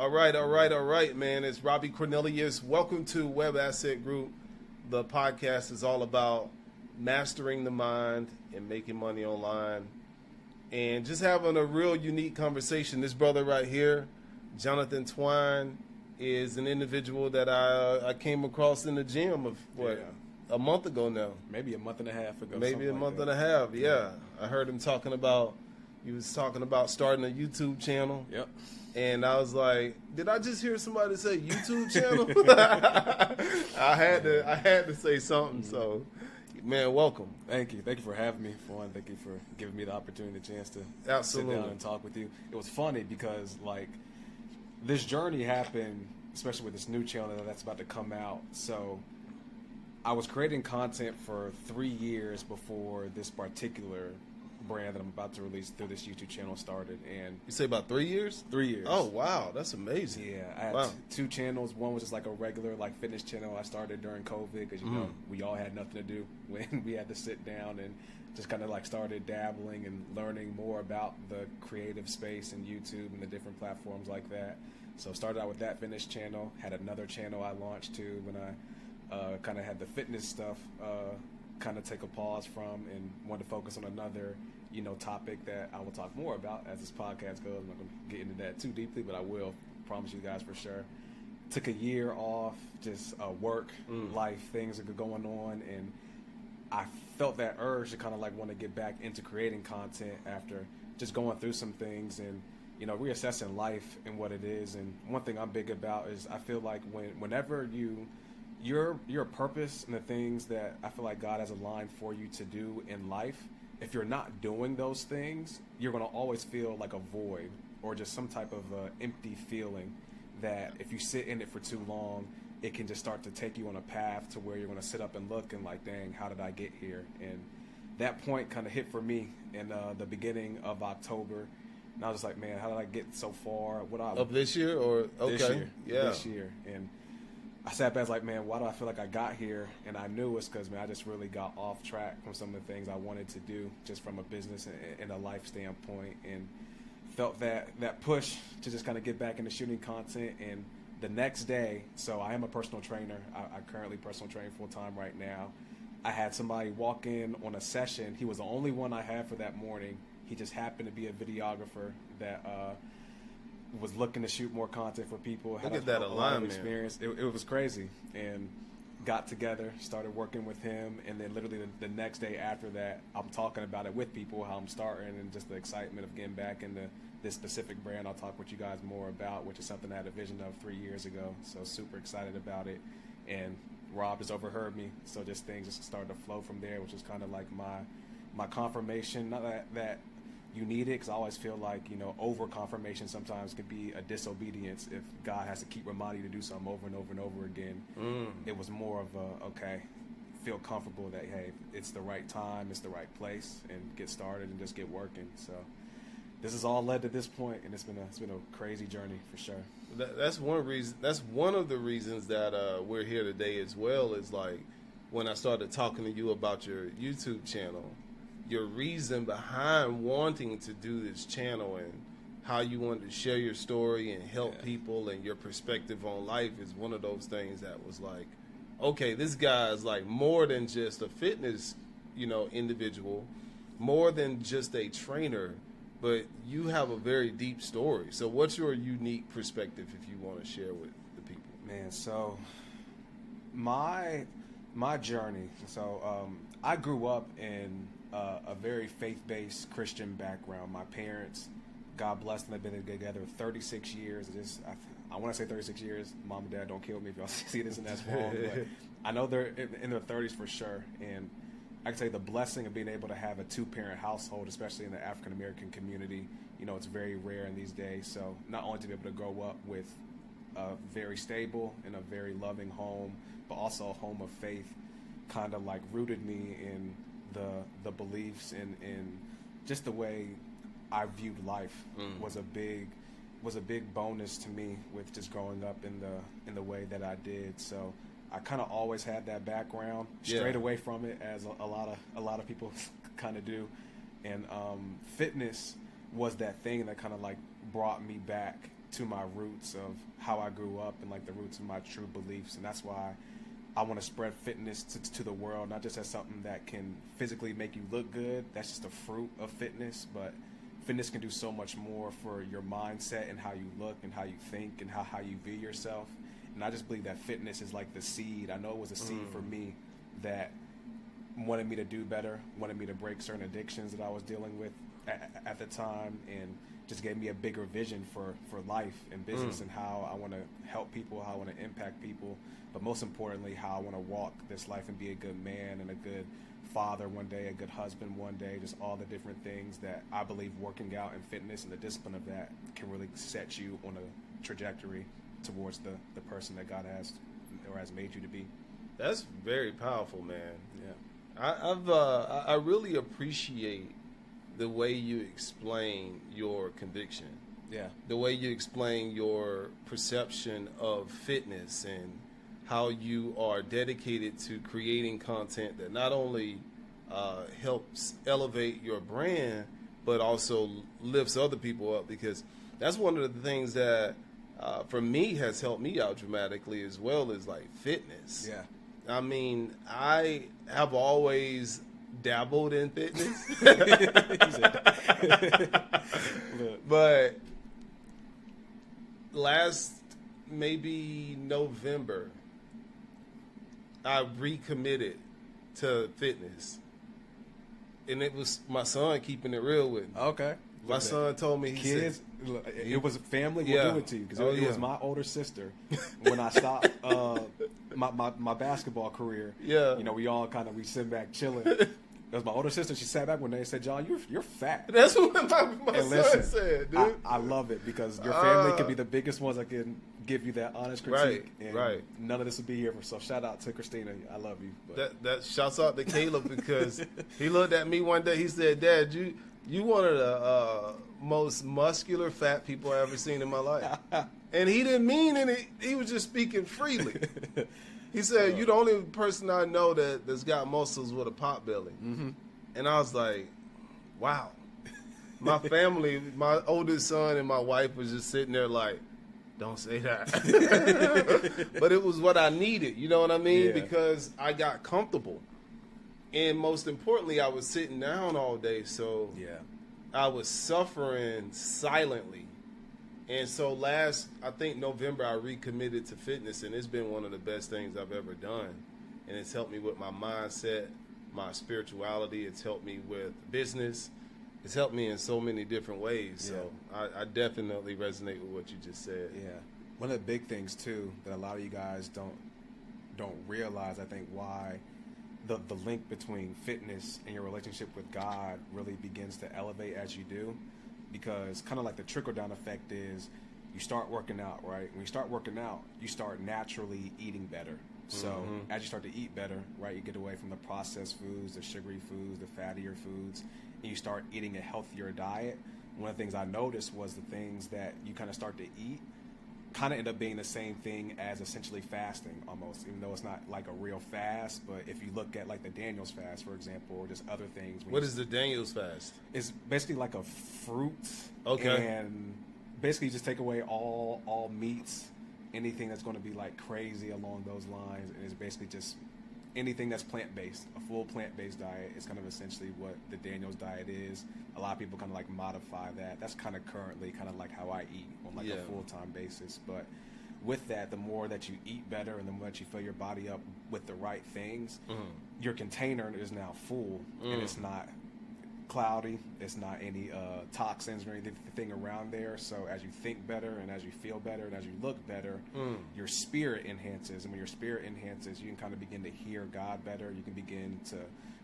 All right, man. It's Robbie Cornelius. Welcome to Web Asset Group. The podcast is all about mastering the mind and making money online and just having a real unique conversation. This brother right here, Jonathan Twine, is an individual that I came across in the gym a month ago now. Maybe a month and a half ago. Maybe a month and a half, yeah. I heard him talking about starting a YouTube channel. Yep. And I was like, did I just hear somebody say YouTube channel? I had to say something. So, man, welcome. Thank you for having me. For one, thank you for giving me the opportunity, the chance to Absolutely. sit down and talk with you. It was funny because this journey happened, especially with this new channel that's about to come out. So I was creating content for 3 years before this particular brand that I'm about to release through this YouTube channel started. And you say about 3 years? 3 years. Oh, wow. That's amazing. Yeah. I had two channels. One was just like a regular fitness channel I started during COVID because, you know, we all had nothing to do when we had to sit down and just kind of started dabbling and learning more about the creative space and YouTube and the different platforms like that. So started out with that fitness channel. Had another channel I launched too when I kind of had the fitness stuff kind of take a pause from and wanted to focus on another, topic that I will talk more about as this podcast goes. I'm not going to get into that too deeply, but I will promise you guys for sure. Took a year off, just work, life, things that were going on, and I felt that urge to kind of want to get back into creating content after just going through some things and, reassessing life and what it is. And one thing I'm big about is I feel like whenever your purpose and the things that I feel like God has aligned for you to do in life, if you're not doing those things, you're going to always feel like a void or just some type of empty feeling that if you sit in it for too long, it can just start to take you on a path to where you're going to sit up and look and dang, how did I get here? And that point kind of hit for me in the beginning of October. And I was just like, man, how did I get so far? Of this year or okay. This year. Yeah. This year. And I sat back, I was like, man, why do I feel like I got here? And I knew it's because, man, I just really got off track from some of the things I wanted to do just from a business and a life standpoint, and felt that push to just kind of get back into shooting content. And the next day, so I am a personal trainer. I currently personal train full-time right now. I had somebody walk in on a session. He was the only one I had for that morning. He just happened to be a videographer that was looking to shoot more content for people. Look at that alignment. Experience. It was crazy. And got together, started working with him, and then literally the next day after that, I'm talking about it with people, how I'm starting, and just the excitement of getting back into this specific brand I'll talk with you guys more about, which is something I had a vision of 3 years ago. So super excited about it. And Rob just overheard me, so just things just started to flow from there, which is kind of like my confirmation. Not that you need it, because I always feel like, over confirmation sometimes can be a disobedience if God has to keep reminding you to do something over and over and over again. It was more of feel comfortable that, hey, it's the right time, it's the right place, and get started and just get working. So this has all led to this point, and it's been a crazy journey for sure. That's one reason. That's one of the reasons that we're here today as well. Is when I started talking to you about your YouTube channel, your reason behind wanting to do this channel and how you wanted to share your story and help people and your perspective on life is one of those things that was okay, this guy is more than just a fitness, individual, more than just a trainer, but you have a very deep story. So what's your unique perspective if you want to share with the people? Man, so my journey, so I grew up in a very faith-based Christian background. My parents, God bless them, they've been together 36 years. I want to say 36 years. Mom and Dad, don't kill me if y'all see this and that's wrong. But I know they're in their 30s for sure. And I can say the blessing of being able to have a two-parent household, especially in the African-American community, it's very rare in these days. So not only to be able to grow up with a very stable and a very loving home, but also a home of faith kind of rooted me in the beliefs and just the way I viewed life was a big bonus to me with just growing up in the way that I did. So I kind of always had that background, strayed away from it as a lot of people kind of do, and fitness was that thing that kind of brought me back to my roots of how I grew up and like the roots of my true beliefs. And that's why I want to spread fitness to the world, not just as something that can physically make you look good. That's just a fruit of fitness, but fitness can do so much more for your mindset and how you look and how you think and how you view yourself. And I just believe that fitness is like the seed. I know it was a seed for me that wanted me to do better, wanted me to break certain addictions that I was dealing with at the time, and just gave me a bigger vision for life and business and how I want to help people, how I want to impact people, but most importantly, how I want to walk this life and be a good man and a good father one day, a good husband one day, just all the different things that I believe working out and fitness and the discipline of that can really set you on a trajectory towards the person that God has or has made you to be. That's very powerful, man. Yeah. I really appreciate the way you explain your conviction. Yeah. The way you explain your perception of fitness and how you are dedicated to creating content that not only helps elevate your brand, but also lifts other people up, because that's one of the things that for me has helped me out dramatically as well, is like fitness. Yeah. I mean, I have always dabbled in fitness, but last maybe November, I recommitted to fitness, and it was my son keeping it real with me. Okay. My son told me, kids, it was family will Yeah. do it to you, because Oh, it yeah. was my older sister when I stopped my basketball career. Yeah. You know, we sit back chilling. It was my older sister. She sat back one day and said, "John, you're fat." That's what my And son listen, said, dude. I love it, because your family can be the biggest ones that can give you that honest critique. Right. None of this would be here. So shout out to Christina. I love you. But That shouts out to Caleb, because he looked at me one day. He said, "Dad, you one of the most muscular fat people I ever seen in my life." And he didn't mean it. He was just speaking freely. He said, "You're the only person I know that's got muscles with a pot belly." Mm-hmm. And I was like, wow. My family, my oldest son and my wife was just sitting there like, don't say that. But it was what I needed, you know what I mean? Yeah. Because I got comfortable. And most importantly, I was sitting down all day, so yeah. I was suffering silently. And so I think November, I recommitted to fitness, and it's been one of the best things I've ever done. And it's helped me with my mindset, my spirituality. It's helped me with business. It's helped me in so many different ways. So I definitely resonate with what you just said. Yeah. One of the big things too that a lot of you guys don't realize, I think, why the link between fitness and your relationship with God really begins to elevate as you do, because kind of like the trickle down effect is you start working out, right? When you start working out, you start naturally eating better. So as you start to eat better, right, you get away from the processed foods, the sugary foods, the fattier foods, and you start eating a healthier diet. One of the things I noticed was the things that you kind of start to eat kind of end up being the same thing as essentially fasting almost, even though it's not like a real fast. But if you look at like the Daniel's fast, for example, or just other things. What is the Daniel's fast? It's basically like a fruit. Okay. And basically you just take away all meats, anything that's going to be like crazy along those lines, and it's basically just anything that's plant-based. A full plant-based diet is kind of essentially what the Daniel's diet is. A lot of people kind of like modify that. That's kind of currently kind of like how I eat on like a full-time basis. But with that, the more that you eat better and the more that you fill your body up with the right things, your container is now full, and it's not cloudy. It's not any toxins or anything around there. So as you think better and as you feel better and as you look better, your spirit enhances. And when your spirit enhances, you can kind of begin to hear God better. You can begin to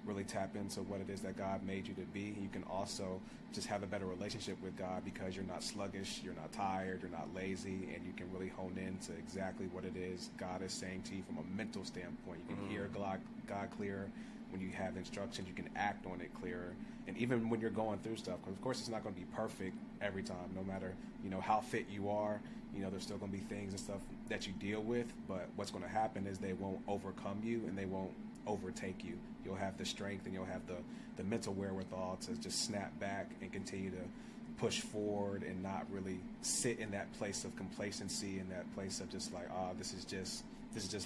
really tap into what it is that God made you to be. You can also just have a better relationship with God because you're not sluggish, you're not tired, you're not lazy, and you can really hone in to exactly what it is God is saying to you from a mental standpoint. You can hear God clearer. When you have instructions, you can act on it clearer. And even when you're going through stuff, because of course it's not going to be perfect every time, no matter, how fit you are, there's still going to be things and stuff that you deal with, but what's going to happen is they won't overcome you and they won't overtake you. You'll have the strength and you'll have the mental wherewithal to just snap back and continue to push forward and not really sit in that place of complacency and that place of just like, this is just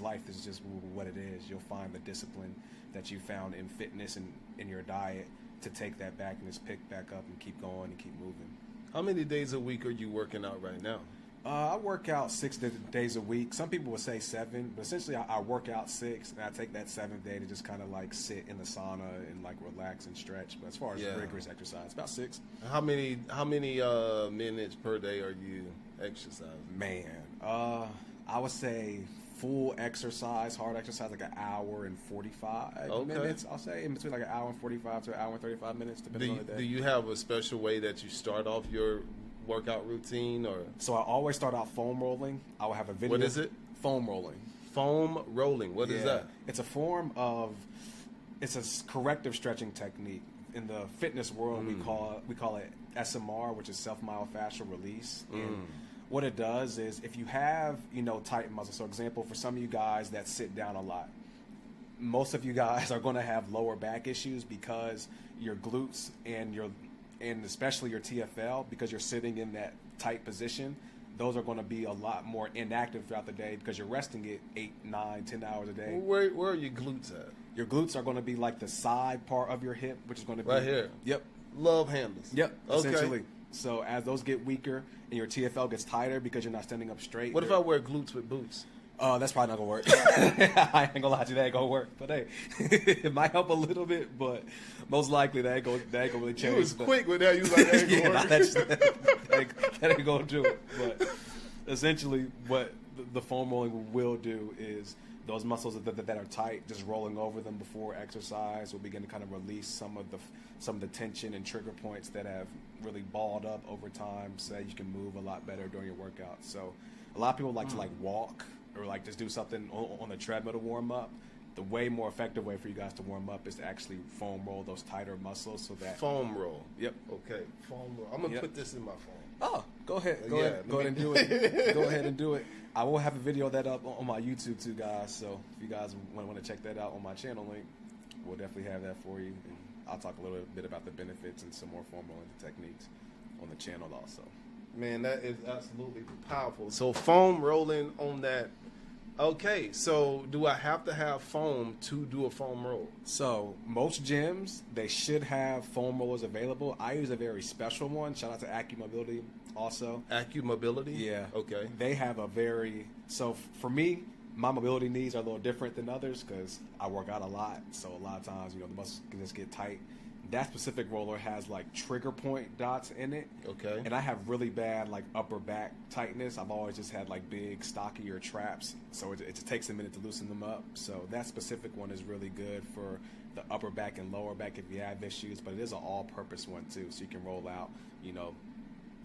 life. This is just what it is. You'll find the discipline that you found in fitness and in your diet to take that back and just pick back up and keep going and keep moving. How many days a week are you working out right now? I work out 6 days a week. Some people would say 7, but essentially I work out 6, and I take that 7th day to just kind of like sit in the sauna and like relax and stretch. But as far as rigorous exercise, about 6. How many minutes per day are you exercising? Man, I would say full exercise, hard exercise, like an hour and 45 minutes. I'll say in between like an hour and 45 to an hour and 35 minutes, depending on the day. Do you have a special way that you start off your workout routine, or? So I always start out foam rolling. I will have a video. What is it? Foam rolling. Foam rolling. What is that? It's a form of, it's a corrective stretching technique. In the fitness world, we call it SMR, which is self-myofascial release. And what it does is, if you have, tight muscles, so example, for some of you guys that sit down a lot, most of you guys are going to have lower back issues because your glutes and especially your TFL, because you're sitting in that tight position, those are going to be a lot more inactive throughout the day because you're resting it 8, 9, 10 hours a day. Where are your glutes at? Your glutes are going to be like the side part of your hip, which is going to be right here. Yep. Love handles. Yep. Okay. Essentially. So as those get weaker and your TFL gets tighter because you're not standing up straight. What if I wear glutes with boots? That's probably not gonna work. I ain't gonna lie to you, that ain't gonna work. But hey, it might help a little bit, but most likely that ain't gonna really change. You was quick with that. You was like, that ain't gonna work. That ain't gonna do it. But essentially, what the foam rolling will do is those muscles that are tight, just rolling over them before exercise, will begin to kind of release some of the tension and trigger points that have really balled up over time, so that you can move a lot better during your workout. So a lot of people like to like walk or like just do something on the treadmill to warm up. The way more effective way for you guys to warm up is to actually foam roll those tighter muscles, so that foam roll. Yep. Okay. Foam roll. I'm gonna put this in my phone. Oh, go ahead. Go ahead and do it. Go ahead and do it. I will have a video of that up on my YouTube too, guys. So if you guys want to check that out on my channel link, we'll definitely have that for you. And I'll talk a little bit about the benefits and some more foam rolling techniques on the channel also. Man, that is absolutely powerful. So foam rolling on that. Okay, so do I have to have foam to do a foam roll? So most gyms, they should have foam rollers available. I use a very special one. Shout out to AccuMobility also. AccuMobility? Yeah. Okay. They have so for me, my mobility needs are a little different than others because I work out a lot. So a lot of times, the muscles can just get tight. That specific roller has like trigger point dots in it. Okay. And I have really bad like upper back tightness. I've always just had like big, stockier traps. So it takes a minute to loosen them up. So that specific one is really good for the upper back and lower back if you have issues. But it is an all-purpose one too. So you can roll out,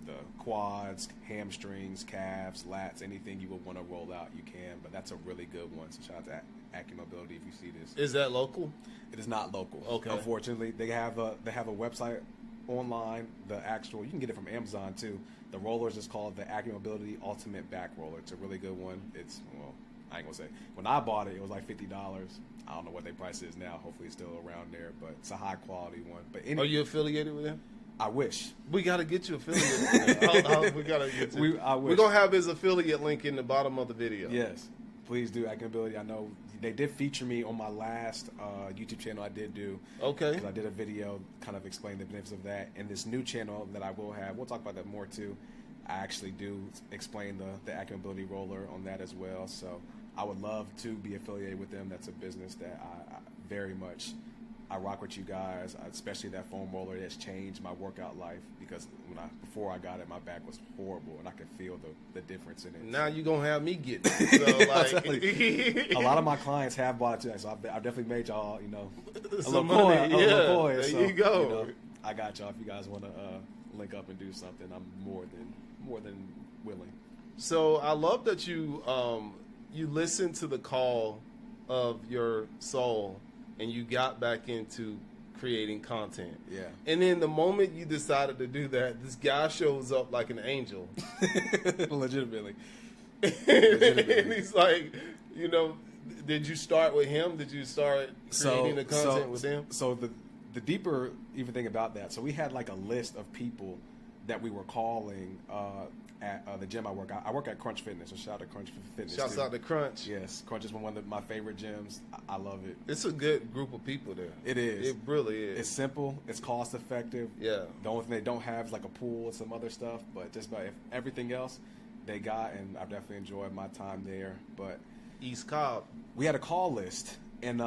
the quads, hamstrings, calves, lats, anything you would want to roll out, you can. But that's a really good one. So shout out to AccuMobility if you see this. Is that local? It is not local. Okay. Unfortunately, they have a website online. You can get it from Amazon too. The roller is just called the AccuMobility Ultimate Back Roller. It's a really good one. I ain't gonna say. When I bought it, it was like $50. I don't know what their price is now. Hopefully, it's still around there. But it's a high quality one. But are you affiliated with them? I wish. We got to get you affiliated. We got to get you. We're going to have his affiliate link in the bottom of the video. Yes. Please do. AccuMobility. I know they did feature me on my last YouTube channel I did do. Okay. Because I did a video kind of explaining the benefits of that. And this new channel that I will have, we'll talk about that more too. I actually do explain the AccuMobility roller on that as well. So I would love to be affiliated with them. That's a business that I very much... I rock with you guys, especially that foam roller. That's changed my workout life because before I got it, my back was horrible, and I could feel the difference in it. Now you're going to have me get it. So, a lot of my clients have bought it too, so I've definitely made y'all, some money. There so, you go. I got y'all. If you guys want to link up and do something, I'm more than willing. So I love that you listen to the call of your soul and you got back into creating content. Yeah. And then the moment you decided to do that, this guy shows up like an angel. Legitimately. And he's like, did you start with him? Did you start creating the content with him? So the deeper even thing about that, so we had like a list of people that we were calling at the gym I work at. I work at Crunch Fitness, so shout out to Crunch Fitness. Shouts out to Crunch. Yes, Crunch is one of my favorite gyms. I love it. It's a good group of people there. It is. It really is. It's simple. It's cost effective. Yeah. The only thing they don't have is like a pool and some other stuff, but just about everything else they got, and I've definitely enjoyed my time there. But East Cobb. we had a call list, and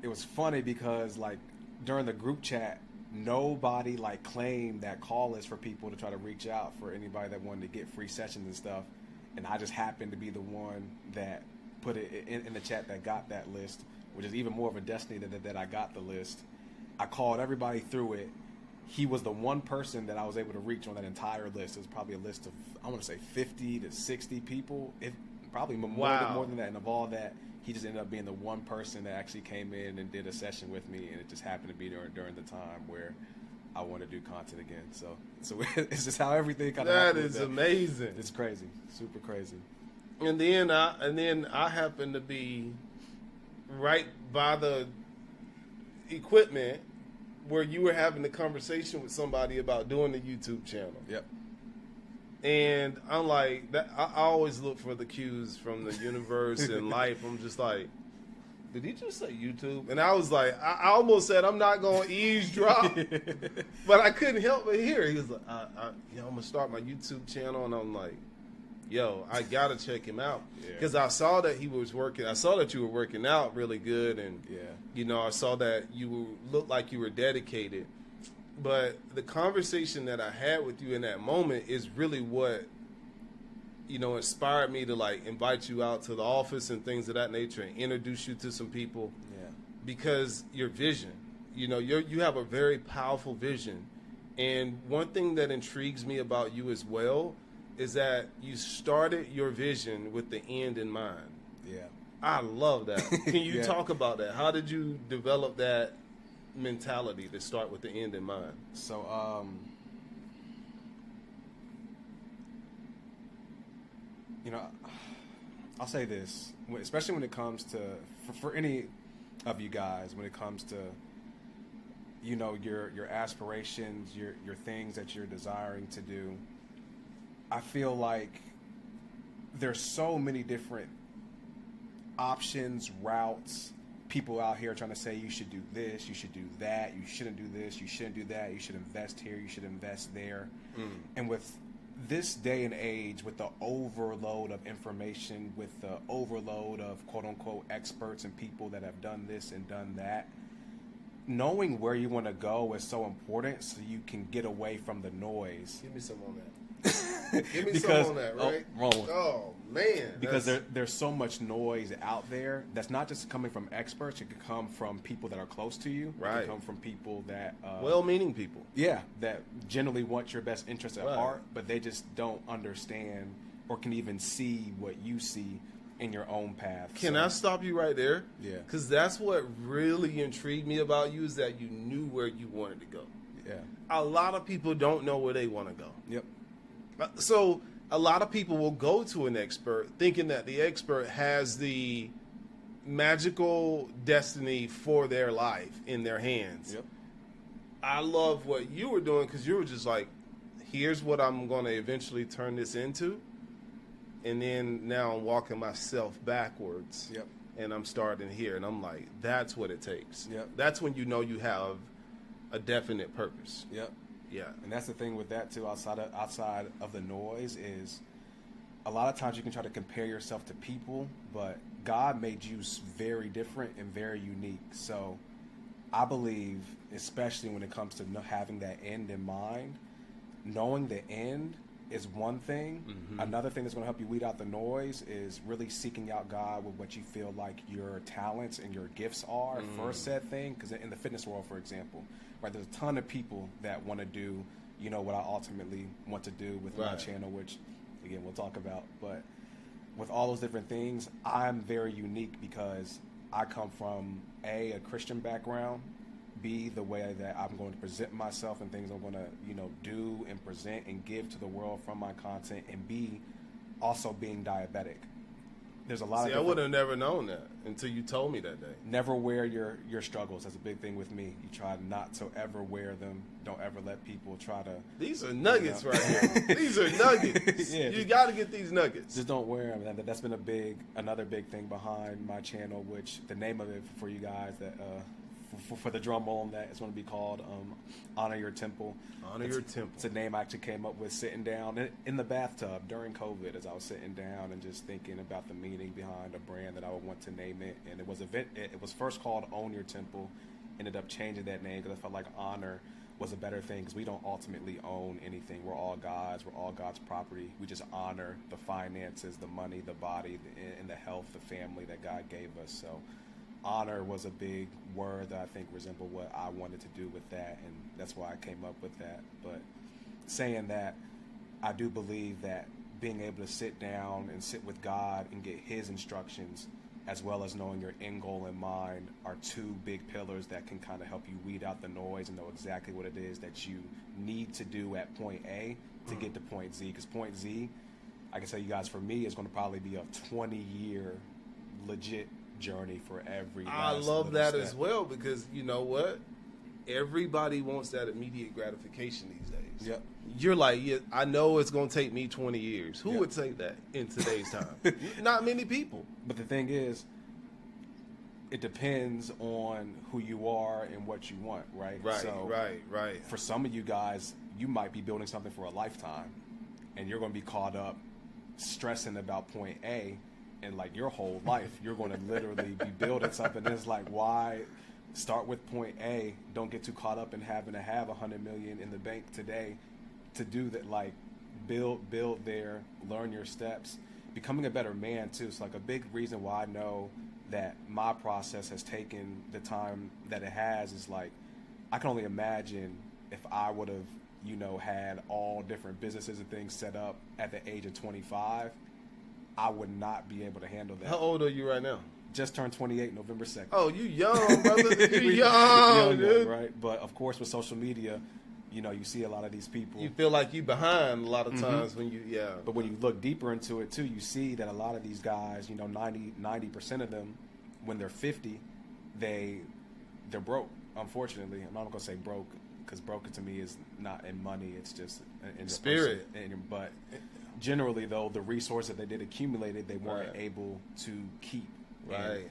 it was funny because like during the group chat, nobody like claimed that call list for people to try to reach out for anybody that wanted to get free sessions and stuff, and I just happened to be the one that put it in the chat that got that list, which is even more of a destiny that I got the list. I called everybody through it. He was the one person that I was able to reach on that entire list. It was probably a list of, I want to say 50 to 60 people, probably more than that, and of all that, he just ended up being the one person that actually came in and did a session with me, and it just happened to be during the time where I want to do content again. So it's just how everything kind of happened. That is amazing. It's crazy, super crazy. And then I happened to be right by the equipment where you were having a conversation with somebody about doing the YouTube channel. Yep. And I'm like, I always look for the cues from the universe and life. I'm just like, did he just say YouTube? And I was like, I almost said I'm not going to eavesdrop, but I couldn't help but hear. He was like, I'm going to start my YouTube channel. And I'm like, yo, I got to check him out. Because I saw that he was working. I saw that you were working out really good. And, you know, I saw that you looked like you were dedicated. But the conversation that I had with you in that moment is really what, you know, inspired me to like invite you out to the office and things of that nature and introduce you to some people. Yeah. Because your vision, you know, you have a very powerful vision. And one thing that intrigues me about you as well is that you started your vision with the end in mind. Yeah. I love that. Can you talk about that? How did you develop that mentality to start with the end in mind? So you know, I'll say this, especially when it comes to for any of you guys, when it comes to, you know, your aspirations, your things that you're desiring to do, I feel like there's so many different options, routes, people out here trying to say you should do this, you should do that, you shouldn't do this, you shouldn't do that, you should invest here, you should invest there. And with this day and age, with the overload of information, with the overload of quote-unquote experts and people that have done this and done that, knowing where you want to go is so important so you can get away from the noise. Give me some on that. Give me some on that, right? Oh, man. Because there's so much noise out there that's not just coming from experts. It could come from people that are close to you. Right. It could come from people that... well-meaning people. Yeah, that generally want your best interest at heart, but they just don't understand or can even see what you see in your own path. Can I stop you right there? Yeah. Because that's what really intrigued me about you is that you knew where you wanted to go. Yeah. A lot of people don't know where they want to go. Yep. So a lot of people will go to an expert thinking that the expert has the magical destiny for their life in their hands. Yep. I love what you were doing because you were just like, here's what I'm going to eventually turn this into. And then now I'm walking myself backwards. Yep. And I'm starting here. And I'm like, that's what it takes. Yep. That's when you know you have a definite purpose. Yep. Yeah. And that's the thing with that too, outside of the noise, is a lot of times you can try to compare yourself to people, but God made you very different and very unique. So I believe, especially when it comes to having that end in mind, knowing the end is one thing. Mm-hmm. Another thing that's going to help you weed out the noise is really seeking out God with what you feel like your talents and your gifts are for said thing. Because in the fitness world, for example, right, there's a ton of people that want to do, you know, what I ultimately want to do with my channel, which, again, we'll talk about. But with all those different things, I'm very unique because I come from, A, Christian background, B, the way that I'm going to present myself and things I'm going to, you know, do and present and give to the world from my content, and B, also being diabetic. there's a lot of I would have never known that until you told me that day. Never wear your struggles. That's a big thing with me. You try not to ever wear them. Don't ever let people try to. These are nuggets right here. These are nuggets. Yeah, you got to get these nuggets. Just don't wear them. That's been another big thing behind my channel, which the name of it for you guys that for the drum roll on that is going to be called Honor Your Temple. Your Temple. It's a name I actually came up with sitting down in the bathtub during COVID as I was sitting down and just thinking about the meaning behind a brand that I would want to name it. And it was first called Own Your Temple. Ended up changing that name because I felt like honor was a better thing because we don't ultimately own anything. We're all God's. We're all God's property. We just honor the finances, the money, the body, and the health, the family that God gave us. So honor was a big word that I think resembled what I wanted to do with that, and that's why I came up with that. But saying that, I do believe that being able to sit down and sit with God and get His instructions, as well as knowing your end goal in mind, are two big pillars that can kind of help you weed out the noise and know exactly what it is that you need to do at point A to get to point Z. Because point Z, I can tell you guys, for me, is going to probably be a 20-year legit journey for every I love that step as well, because you know what? Everybody wants that immediate gratification these days. Yep. You're like, yeah, I know it's going to take me 20 years. Who would take that in today's time? Not many people. But the thing is, it depends on who you are and what you want, right? Right, so right. For some of you guys, you might be building something for a lifetime, and you're going to be caught up stressing about point A. And like your whole life, you're going to literally be building something. And it's like, why start with point A? Don't get too caught up in having to have $100 million in the bank today to do that. Like build there, learn your steps, becoming a better man too. It's like a big reason why I know that my process has taken the time that it has is like, I can only imagine if I would have, had all different businesses and things set up at the age of 25. I would not be able to handle that. How old are you right now? Just turned 28 November 2nd. Oh, you young, brother. You young, dude. Right? But, of course, with social media, you see a lot of these people. You feel like you behind a lot of times when you, But when you look deeper into it, too, you see that a lot of these guys, 90% of them, when they're 50, they're broke, unfortunately. I'm not going to say broke, because broke to me is not in money. It's just in spirit. But generally, though, the resources that they did accumulated, they weren't able to keep. Right. And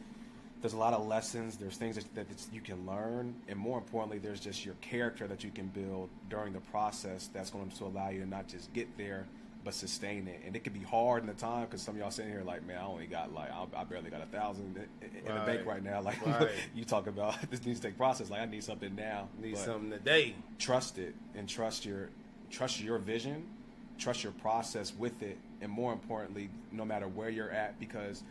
there's a lot of lessons. There's things that you can learn. And more importantly, there's just your character that you can build during the process that's going to allow you to not just get there, but sustain it. And it can be hard in the time because some of y'all sitting here like, man, I only got I barely got 1,000 in the bank right now. Like you talk about this needs to take process. Like I need something now. Need something today. Trust it and trust your vision. Trust your process with it, and more importantly, no matter where you're at, because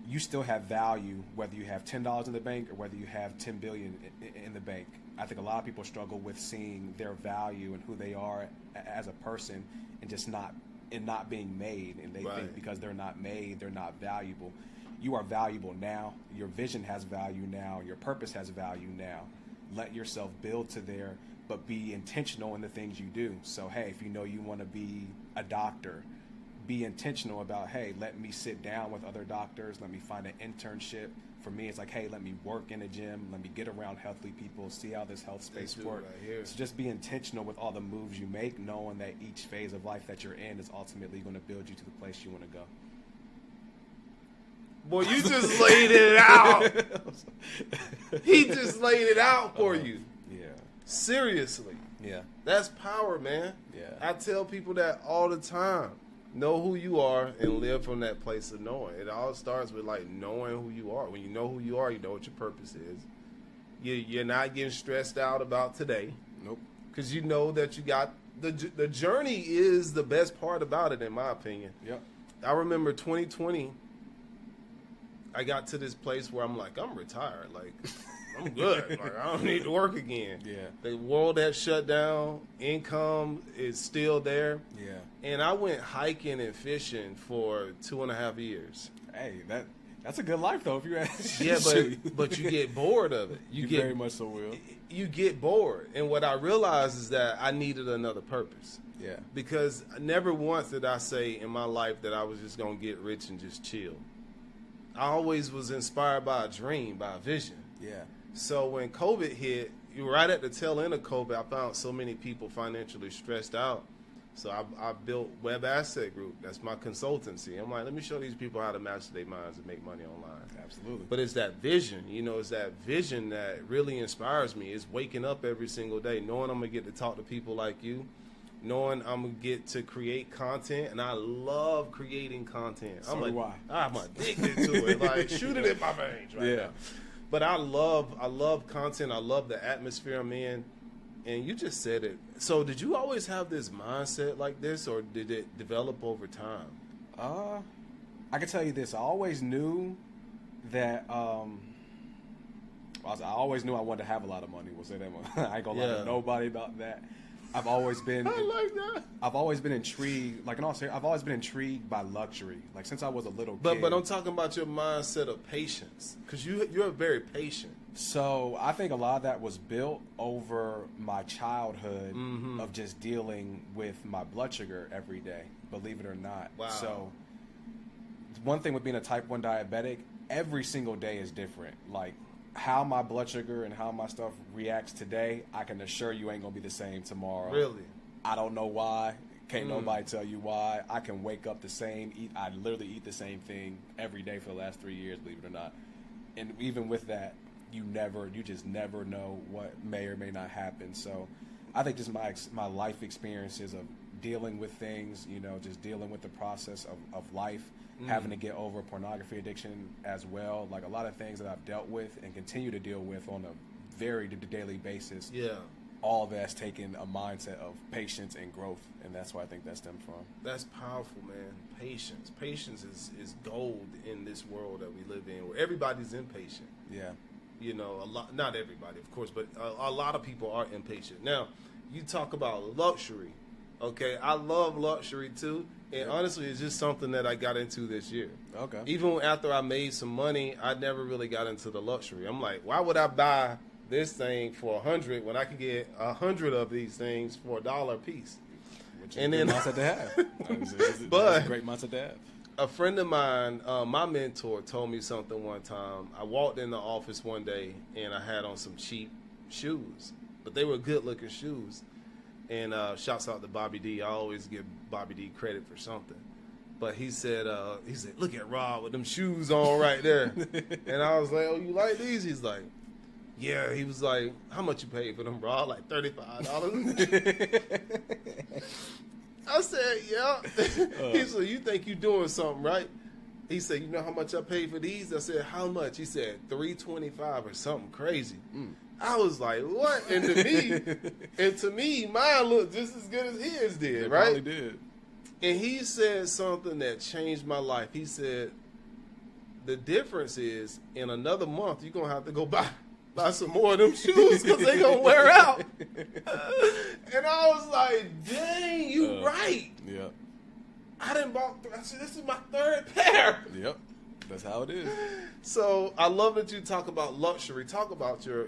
you still have value whether you have $10 in the bank or whether you have $10 billion in the bank. I think a lot of people struggle with seeing their value and who they are as a person, and just not being made. And they think because they're not made, they're not valuable. You are valuable now. Your vision has value now. Your purpose has value now. Let yourself build to there. But be intentional in the things you do. So, hey, if you want to be a doctor, be intentional about, hey, let me sit down with other doctors. Let me find an internship. For me, it's like, hey, let me work in a gym. Let me get around healthy people, see how this health space works. Right, so just be intentional with all the moves you make, knowing that each phase of life that you're in is ultimately going to build you to the place you want to go. Boy, you just laid it out. He just laid it out for you. Yeah. Seriously. Yeah. That's power, man. Yeah. I tell people that all the time. Know who you are and live from that place of knowing. It all starts with like knowing who you are. When you know who you are, you know what your purpose is. You're not getting stressed out about today. Nope. Because you know that you got the journey is the best part about it, in my opinion. Yep. I remember 2020. I got to this place where I'm like, I'm retired. Like, I'm good. Like, I don't need to work again. Yeah. The world has shut down. Income is still there. Yeah. And I went hiking and fishing for 2.5 years. Hey, that's a good life, though, if you ask. Yeah, but you get bored of it. You very much so will. You get bored. And what I realized is that I needed another purpose. Yeah. Because never once did I say in my life that I was just going to get rich and just chill. I always was inspired by a dream, by a vision. Yeah. So when COVID hit, right at the tail end of COVID, I found so many people financially stressed out. So I built Web Asset Group. That's my consultancy. I'm like, let me show these people how to master their minds and make money online. Absolutely. But it's that vision, it's that vision that really inspires me. It's waking up every single day, knowing I'm going to get to talk to people like you, knowing I'm going to get to create content. And I love creating content. So do I. I'm addicted to it. Like, shoot it in my veins right now. But I love content. I love the atmosphere I'm in. And you just said it. So did you always have this mindset like this, or did it develop over time? I can tell you this. I always knew that I always knew I wanted to have a lot of money. We'll say that much. I ain't gonna lie to nobody about that. I've always been. I like that. I've always been intrigued. Like in all seriousness, I've always been intrigued by luxury. Like since I was a little kid. But I'm talking about your mindset of patience, because you're very patient. So I think a lot of that was built over my childhood of just dealing with my blood sugar every day. Believe it or not. Wow. So one thing with being a type 1 diabetic, every single day is different. Like how my blood sugar and how my stuff reacts today, I can assure you ain't gonna be the same tomorrow. Really? I don't know why. Can't nobody tell you why. I can wake up the same. I literally eat the same thing every day for the last 3 years. Believe it or not. And even with that, you just never know what may or may not happen. So I think just my life experiences of dealing with things, just dealing with the process of life, having to get over pornography addiction as well. Like a lot of things that I've dealt with and continue to deal with on a very daily basis. Yeah. All of that's taken a mindset of patience and growth, and that's where I think that stemmed from. That's powerful, man. Patience. Patience is gold in this world that we live in, where everybody's impatient. Yeah. Not everybody, of course, but a lot of people are impatient. Now, you talk about luxury, okay? I love luxury too, and honestly, it's just something that I got into this year. Okay. Even after I made some money, I never really got into the luxury. I'm like, why would I buy this thing for $100 when I could get 100 of these things for $1 a piece? Which is a good mindset to have. It's a great mindset to have. A friend of mine, my mentor, told me something one time. I walked in the office one day and I had on some cheap shoes, but they were good-looking shoes. And shouts out to Bobby D. I always give Bobby D credit for something. But he said, look at Rob with them shoes on right there. And I was like, oh, you like these? He's like, yeah. He was like, how much you paid for them, Rob? Like $35. I said, yeah. He said, you think you doing something, right? He said, you know how much I paid for these? I said, how much? He said, $325 or something crazy. I was like, what? And to me, mine looked just as good as his did, It right? probably did. And he said something that changed my life. He said, the difference is in another month, you're going to have to go buy some more of them shoes because they're going to wear out. And I was like, dang, you right. Yep. I didn't buy, I said, this is my third pair. Yep. That's how it is. So I love that you talk about luxury. Talk about your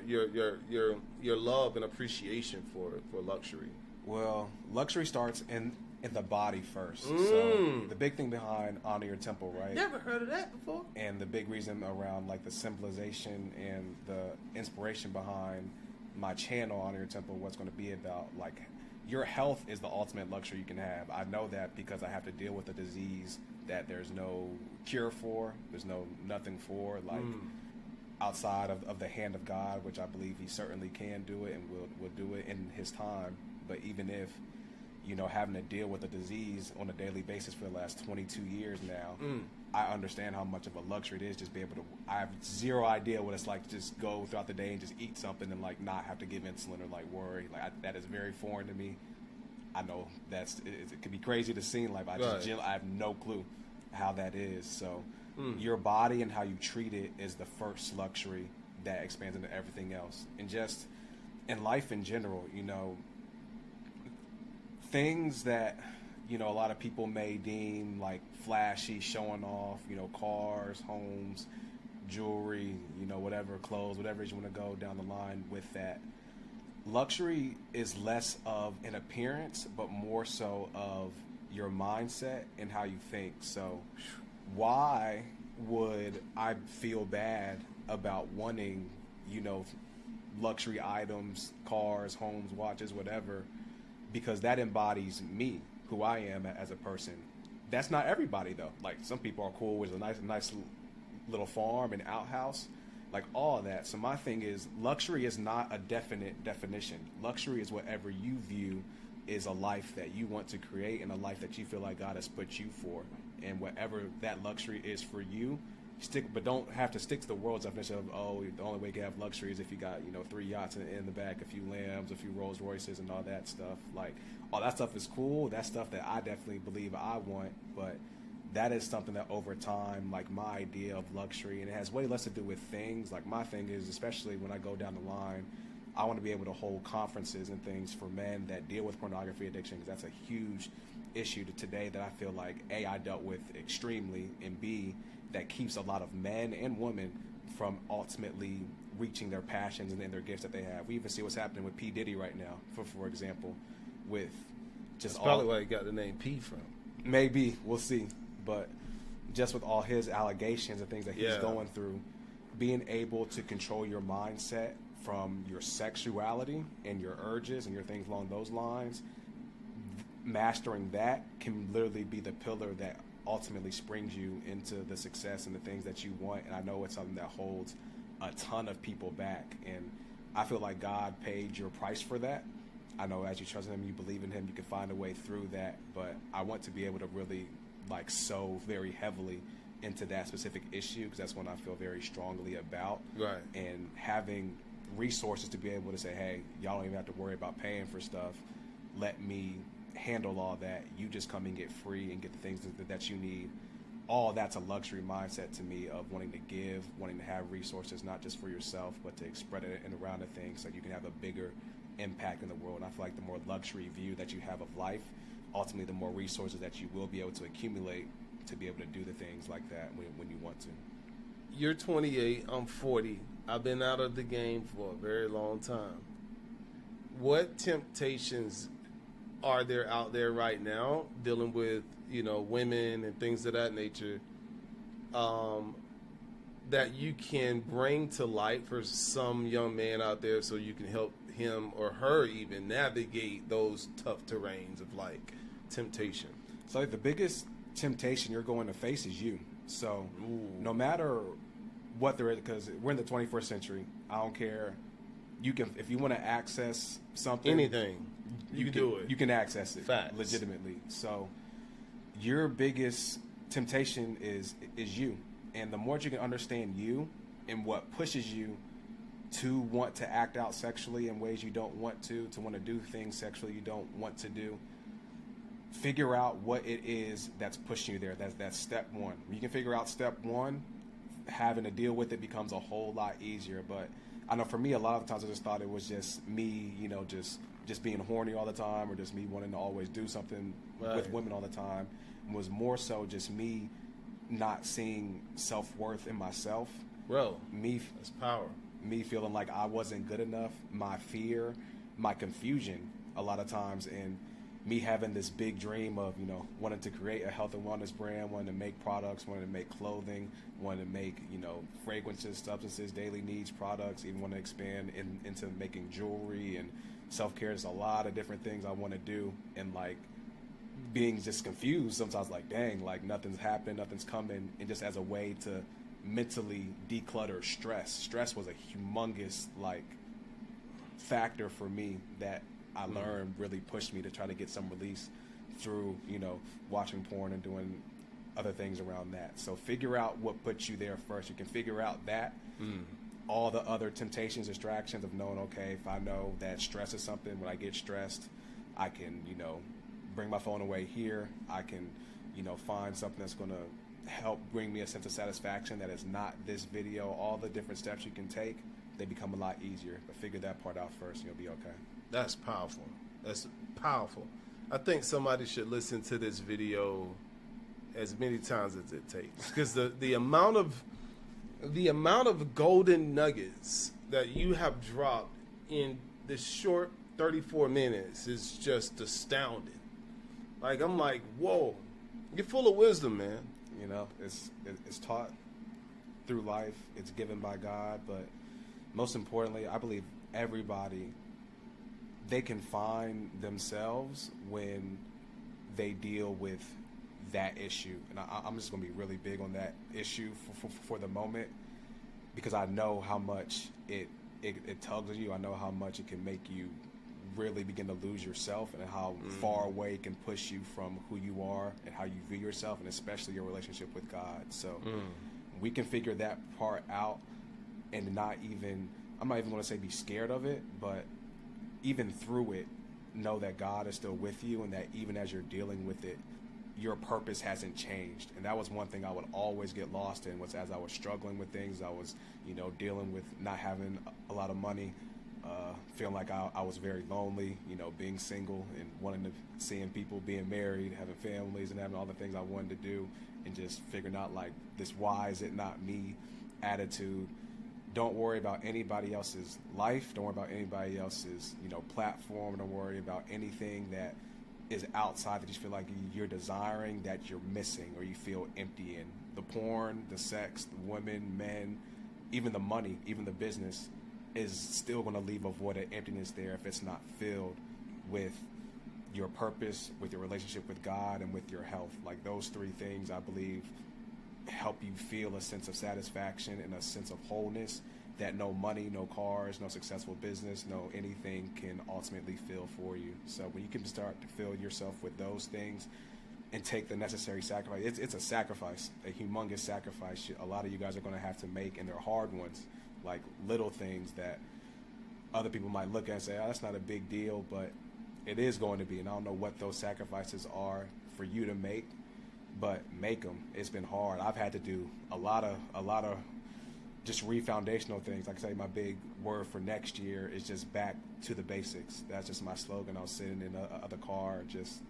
love and appreciation for luxury. Well, luxury starts in the body first. So the big thing behind Honor Your Temple, right? Never heard of that before. And the big reason around like the symbolization and the inspiration behind my channel, Honor Your Temple, what's going to be about, like, your health is the ultimate luxury you can have. I know that because I have to deal with a disease that there's no cure for, there's nothing for, like outside of the hand of God, which I believe He certainly can do it and will do it in His time. But even if, having to deal with a disease on a daily basis for the last 22 years now, I understand how much of a luxury it is just be able to. I have zero idea what it's like to just go throughout the day and just eat something and like not have to give insulin or like worry. That is very foreign to me. I know it could be crazy to see. Like I have no clue how that is. So your body and how you treat it is the first luxury that expands into everything else. And just in life in general, things that a lot of people may deem like flashy, showing off, cars, homes, jewelry, whatever, clothes, whatever you want to go down the line with that. Luxury is less of an appearance, but more so of your mindset and how you think. So why would I feel bad about wanting, luxury items, cars, homes, watches, whatever, because that embodies me, who I am as a person. That's not everybody though. Like some people are cool with a nice little farm and outhouse, like all of that. So my thing is, luxury is not a definite definition. Luxury is whatever you view is a life that you want to create and a life that you feel like God has put you for. And whatever that luxury is for you, but don't have to stick to the world's definition of, the only way you can have luxury is if you got, 3 yachts in the back, a few Lambs, a few Rolls Royces and all that stuff. Like, all that stuff is cool. That's stuff that I definitely believe I want, but that is something that over time, like my idea of luxury, and it has way less to do with things. Like my thing is, especially when I go down the line, I want to be able to hold conferences and things for men that deal with pornography addiction, because that's a huge issue to today that I feel like, A, I dealt with extremely, and B, that keeps a lot of men and women from ultimately reaching their passions and their gifts that they have. We even see what's happening with P. Diddy right now, for example, with just That's probably why he got the name P from. Maybe, we'll see. But just with all his allegations and things that he's going through, being able to control your mindset from your sexuality and your urges and your things along those lines, mastering that can literally be the pillar that ultimately springs you into the success and the things that you want. And I know it's something that holds a ton of people back. And I feel like God paid your price for that. I know as you trust him, you believe in him, you can find a way through that. But I want to be able to really sow very heavily into that specific issue, because that's one I feel very strongly about. Right. And having resources to be able to say, hey, y'all don't even have to worry about paying for stuff. Let me handle all that. You just come and get free and get the things that you need. All that's a luxury mindset to me, of wanting to give, wanting to have resources, not just for yourself, but to spread it and around the things so you can have a bigger impact in the world. And I feel like the more luxury view that you have of life, ultimately the more resources that you will be able to accumulate to be able to do the things like that when you want to. You're 28, I'm 40. I've been out of the game for a very long time. What temptations are there out there right now dealing with, women and things of that nature, that you can bring to light for some young man out there so you can help him or her even navigate those tough terrains of temptation? So the biggest temptation you're going to face is you. So no matter what there is, because we're in the 21st century, I don't care. You can, if you want to access something, anything, you can do it. You can access it. Facts. Legitimately. So your biggest temptation is you. And the more you can understand you and what pushes you to want to act out sexually in ways you don't want to want to do things sexually you don't want to do, figure out what it is that's pushing you there. That's step one. When you can figure out step one, having to deal with it becomes a whole lot easier. But I know for me, a lot of times I just thought it was just me, just being horny all the time, or just me wanting to always do something with women all the time. It was more so just me not seeing self-worth in myself. Bro, that's power. Me feeling like I wasn't good enough, my fear, my confusion a lot of times, and me having this big dream of, wanting to create a health and wellness brand, wanting to make products, wanting to make clothing, wanting to make, fragrances, substances, daily needs products, even want to expand into making jewelry and self-care. There's a lot of different things I want to do, and being just confused sometimes, dang, nothing's happening, nothing's coming. And just as a way to mentally declutter stress. Stress was a humongous factor for me that I learned really pushed me to try to get some release through, watching porn and doing other things around that. So figure out what puts you there first. You can figure out that. All the other temptations, distractions of knowing, okay, if I know that stress is something, when I get stressed, I can, bring my phone away here. I can, find something that's going to help bring me a sense of satisfaction that is not this video. All the different steps you can take, they become a lot easier. But figure that part out first and you'll be okay. That's powerful. That's powerful. I think somebody should listen to this video as many times as it takes, because the amount of golden nuggets that you have dropped in this short 34 minutes is just astounding. I'm like, whoa, you're full of wisdom, man. It's taught through life. It's given by God, but most importantly, I believe everybody, they can find themselves when they deal with that issue. And I'm just going to be really big on that issue for the moment, because I know how much it tugs at you. I know how much it can make you really begin to lose yourself, and how far away it can push you from who you are and how you view yourself, and especially your relationship with God. So we can figure that part out, and I'm not even going to say be scared of it, but even through it, know that God is still with you, and that even as you're dealing with it, your purpose hasn't changed. And that was one thing I would always get lost in, was as I was struggling with things, I was, dealing with not having a lot of money, feeling like I was very lonely, being single and wanting to seeing people being married, having families, and having all the things I wanted to do, and just figuring out like this why is it not me attitude. Don't worry about anybody else's life. Don't worry about anybody else's, platform. Don't worry about anything that is outside that you feel like you're desiring, that you're missing, or you feel empty in. The porn, the sex, the women, men, even the money, even the business is still going to leave a void of emptiness there if it's not filled with your purpose, with your relationship with God, and with your health. Like those three things, I believe, help you feel a sense of satisfaction and a sense of wholeness that no money, no cars, no successful business, no anything can ultimately fill for you. So when you can start to fill yourself with those things and take the necessary sacrifice, it's a sacrifice, a humongous sacrifice a lot of you guys are going to have to make, and they're hard ones, like little things that other people might look at and say, oh, that's not a big deal, but it is going to be. And I don't know what those sacrifices are for you to make, but make them. It's been hard. I've had to do a lot of just re-foundational things. Like I say, my big word for next year is just back to the basics. That's just my slogan. I was sitting in the car just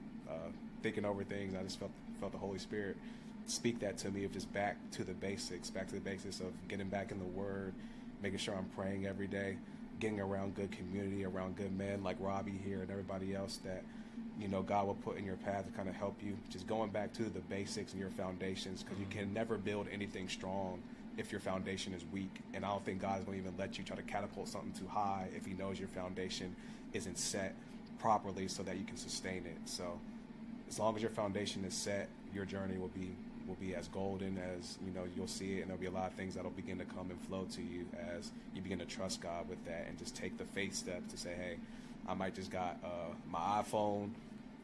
thinking over things. I just felt the Holy Spirit speak that to me, of just back to the basics of getting back in the Word, making sure I'm praying every day, getting around good community, around good men like Robbie here and everybody else that God will put in your path to kind of help you. Just going back to the basics and your foundations, because you can never build anything strong if your foundation is weak. And I don't think God is going to even let you try to catapult something too high if he knows your foundation isn't set properly so that you can sustain it. So as long as your foundation is set, your journey will be as golden as you'll see it, and there'll be a lot of things that'll begin to come and flow to you as you begin to trust God with that, and just take the faith steps to say, hey, I might just got my iPhone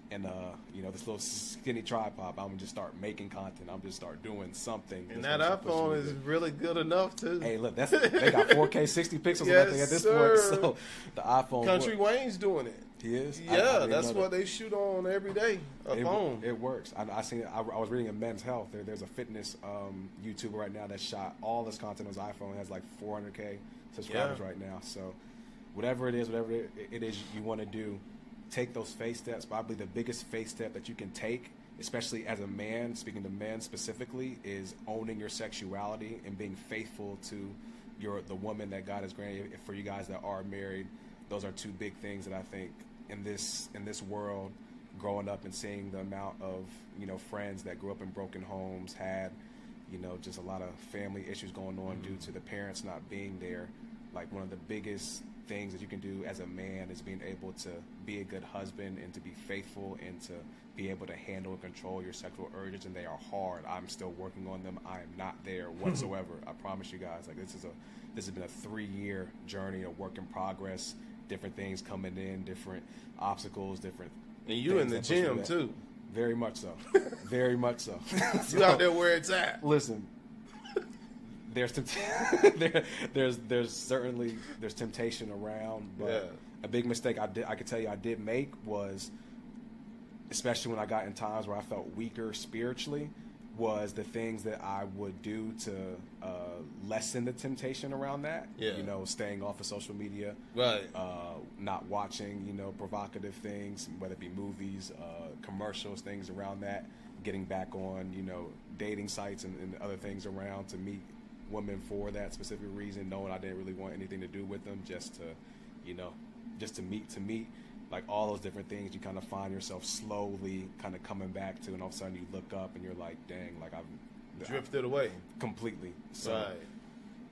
and this little skinny tripod. I'm gonna just start making content. I'm just start doing something. And that iPhone is really good enough too. Hey, look, they got 4K 60 pixels and everything at this point. So the iPhone. Country Wayne's doing it. He is. Yeah, that's what they shoot on every day. A phone. It works. I was reading in Men's Health. There's a fitness YouTuber right now that shot all this content on his iPhone. It has like 400K subscribers right now. So whatever it is you want to do, take those faith steps. Probably the biggest faith step that you can take, especially as a man, speaking to men specifically, is owning your sexuality and being faithful to the woman that God has granted. For you guys that are married, those are two big things that I think in this world, growing up and seeing the amount of friends that grew up in broken homes, had just a lot of family issues going on due to the parents not being there. Like one of the biggest things that you can do as a man is being able to be a good husband and to be faithful and to be able to handle and control your sexual urges, and they are hard. I'm still working on them. I am not there whatsoever. I promise you guys. Like this has been a 3-year journey, a work in progress. Different things coming in, different obstacles, different. And you in the gym too. Very much so. Very much so. You out there where it's at. Listen. There's certainly temptation around, but a big mistake I could tell you I did make was, especially when I got in times where I felt weaker spiritually, was the things that I would do to lessen the temptation around that. Yeah. Staying off of social media, right? Not watching provocative things, whether it be movies, commercials, things around that. Getting back on dating sites and other things around to meet women for that specific reason, knowing I didn't really want anything to do with them, just to meet, like all those different things. You kind of find yourself slowly kind of coming back to, and all of a sudden you look up and you're like, dang, like I've drifted away completely. So right.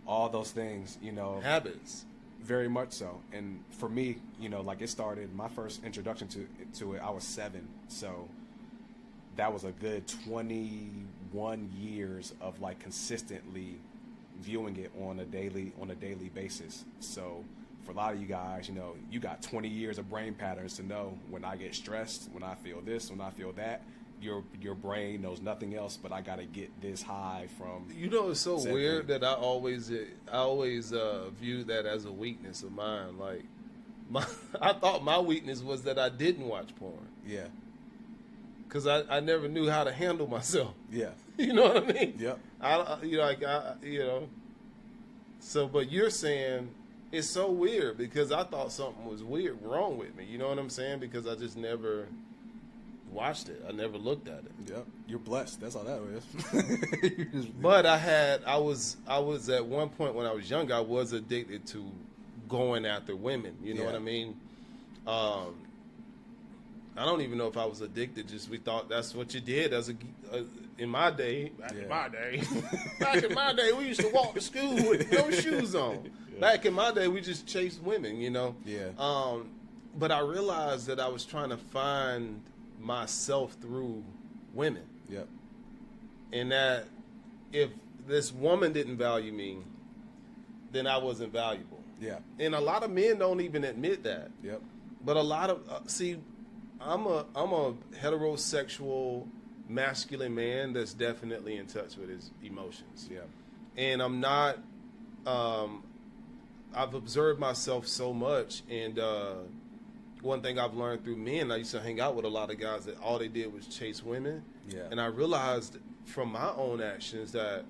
all those things, you know, habits. Very much so. And for me, you know, like it started, my first introduction to it, I was 7. So that was a good 21 years of like consistently viewing it on a daily basis. So for a lot of you guys, you know, you got 20 years of brain patterns to know when I get stressed, when I feel this, when I feel that. Your brain knows nothing else, but I got to get this high from. You know, it's so weird that I always view that as a weakness of mine. Like, I thought my weakness was that I didn't watch porn. Yeah. Because I never knew how to handle myself. Yeah. You know what I mean? Yep. So, but you're saying it's so weird because I thought something was wrong with me. You know what I'm saying? Because I just never watched it. I never looked at it. Yep. You're blessed. That's all that is. But I was at one point when I was young, I was addicted to going after women. You know what I mean? I don't even know if I was addicted. Just we thought that's what you did as in my day. Back in my day, we used to walk to school with no shoes on. Yeah. Back in my day, we just chased women. You know. Yeah. But I realized that I was trying to find myself through women. Yep. And that if this woman didn't value me, then I wasn't valuable. Yeah. And a lot of men don't even admit that. Yep. But a lot of I'm a heterosexual masculine man that's definitely in touch with his emotions. Yeah. And I'm not I've observed myself so much, and one thing I've learned through men, I used to hang out with a lot of guys that all they did was chase women. Yeah. And I realized from my own actions that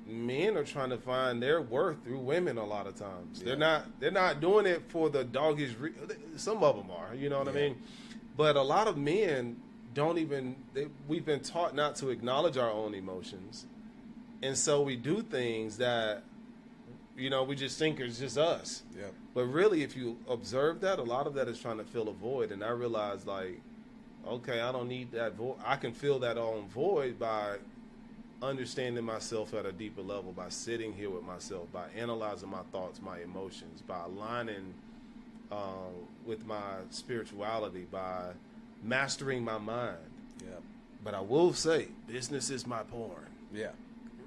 men are trying to find their worth through women a lot of times. Yeah. They're not doing it for the doggish some of them are, you know what I mean? But a lot of men don't even we've been taught not to acknowledge our own emotions. And so we do things that we just think it's just us. Yep. But really, if you observe that, a lot of that is trying to fill a void. And I realized, like, okay, I don't need that void. I can fill that own void by understanding myself at a deeper level, by sitting here with myself, by analyzing my thoughts, my emotions, by aligning with my spirituality, by mastering my mind. Yeah. But I will say, business is my porn. Yeah.